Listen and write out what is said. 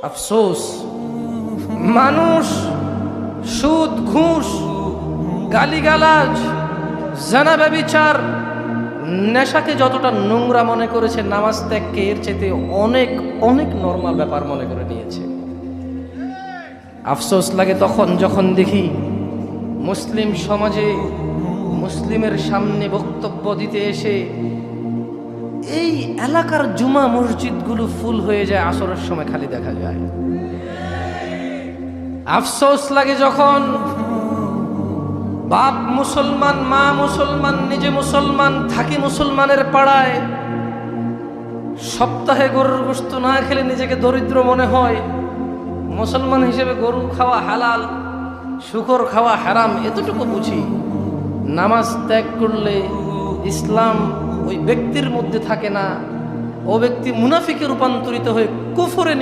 আফসোস, মানুষ সুদ, ঘুষ, গালিগালাজ, জানা, ব্যভিচার, নেশাকে যতটা নোংরা মনে করেছে, নামাজ ত্যাগকে এর চাইতে অনেক অনেক নরমাল ব্যাপার মনে করে নিয়েছে। আফসোস লাগে তখন যখন দেখি মুসলিম সমাজে মুসলিমের সামনে বক্তব্য দিতে এসে এই এলাকার জুমা মসজিদগুলো ফুল হয়ে যায়, আসরের সময় খালি দেখা যায়। আফসোস লাগে যখন বাপ মুসলমান, মা মুসলমান, নিজে মুসলমান, থাকি মুসলমানের পাড়ায়, সপ্তাহে গরুর গোশত না খেলে নিজেকে দরিদ্র মনে হয়। মুসলমান হিসেবে গরু খাওয়া হালাল, শুকর খাওয়া হারাম, এতটুকু বুঝি। নামাজ ত্যাগ করলে ইসলাম ওই ব্যক্তির মধ্যে থাকে না, ও ব্যক্তি মুনাফিকে রূপান্তরিত হয়ে কুফরে